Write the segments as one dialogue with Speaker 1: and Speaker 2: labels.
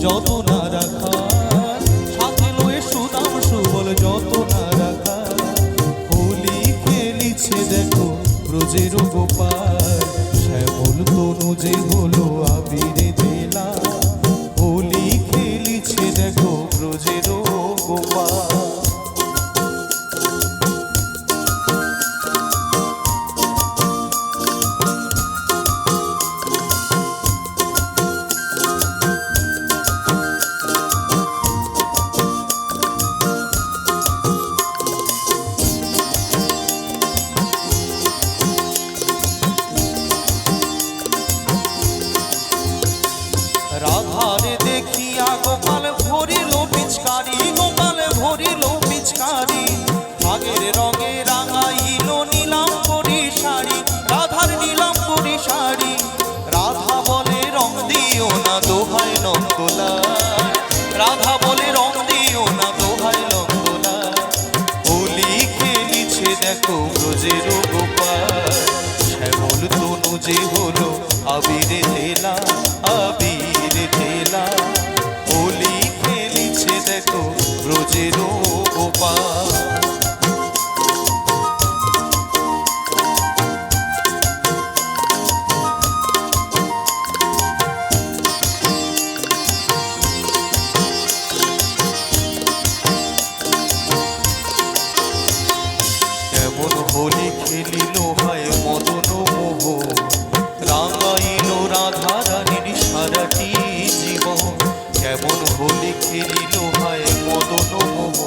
Speaker 1: যত না রাখা, সাথে লয়ে সুদাম সুবল যত না রাখা। হোলি খেলিছে দেখো ব্রজের গোপাল, শ্যামল তনু যে হলো আবিরে বেলা। হোলি খেলিছে দেখো ব্রজের গোপাল। রাধারে দেখিয়া গোপাল ভরিল পিচকারি, গোপাল ভরিল পিচকারি। আগের রঙে রাঙাইল নীলাম করি শাড়ি, রাধার নীলাম করি শাড়ি। রাধা বলে রং দিও না দোহাই নন্দলাল, রাধা বলে রং দিও না দোহাই নন্দলাল। হোলি খেলিছে দেখো ব্রজের গোপাল, শ্যামল তনু যে হলো আবিরে ঢেলা, আবিরে ঢেলা। হোলি খেলিছে দেখো ব্রজের গোপাল। কেমন হোলি খেলিল হায় মদন মোহ, রাঙাইল রাধা রানীর সারাটি জীবন। কেমন হোলি খেলিল হায় মদন মোহ,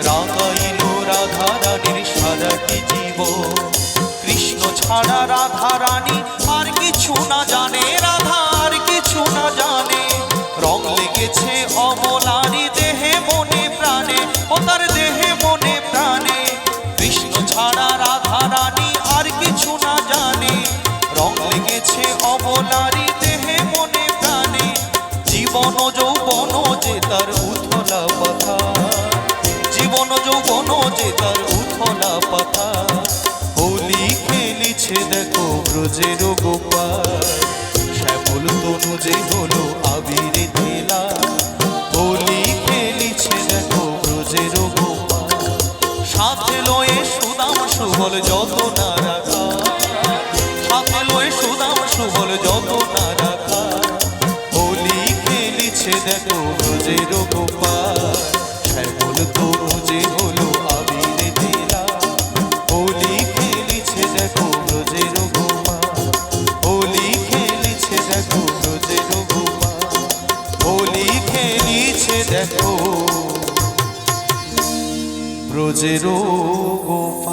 Speaker 1: রাঙাইল রাধা রানীর সারাটি জীবন। কৃষ্ণ ছাড়া রাধা রানী আর কিছু না জানে, রাধা আর কিছু না জানে। রং লেগেছে অমলারি দেহে মনে প্রাণে, ও তার দেহে মনে প্রাণে। কৃষ্ণ ছাড়া রাধা রানী আর কিছু না জানে, রং লেগেছে অমলারি দেহে মনে প্রাণে। জীবন যৌবন যে তার উথলা পাথা, জীবন যৌবন যে তার উথলা পাথা। হোলি খেলিছে দেখো ব্রজের গোপাল, শ্যামল তনু যে হলো আবিরে ঢেলা। হোলি খেলিছে দেখো ব্রজের গোপাল, সাথে লয়ে সুদাম সুবল যত না রাখা, সাথে লয়ে সুদাম সুবল যত না রাখা। হোলি খেলিছে দেখো ব্রজের গোপাল, শ্যামল তনু যে হলো আবিরে ঢেলা। হোলি খেলিছে দেখো ব্রজের গোপাল, হোলি খেলিছে দেখো ব্রজের গোপাল। হোলি খেলিছে দেখো ব্রজের গোপাল।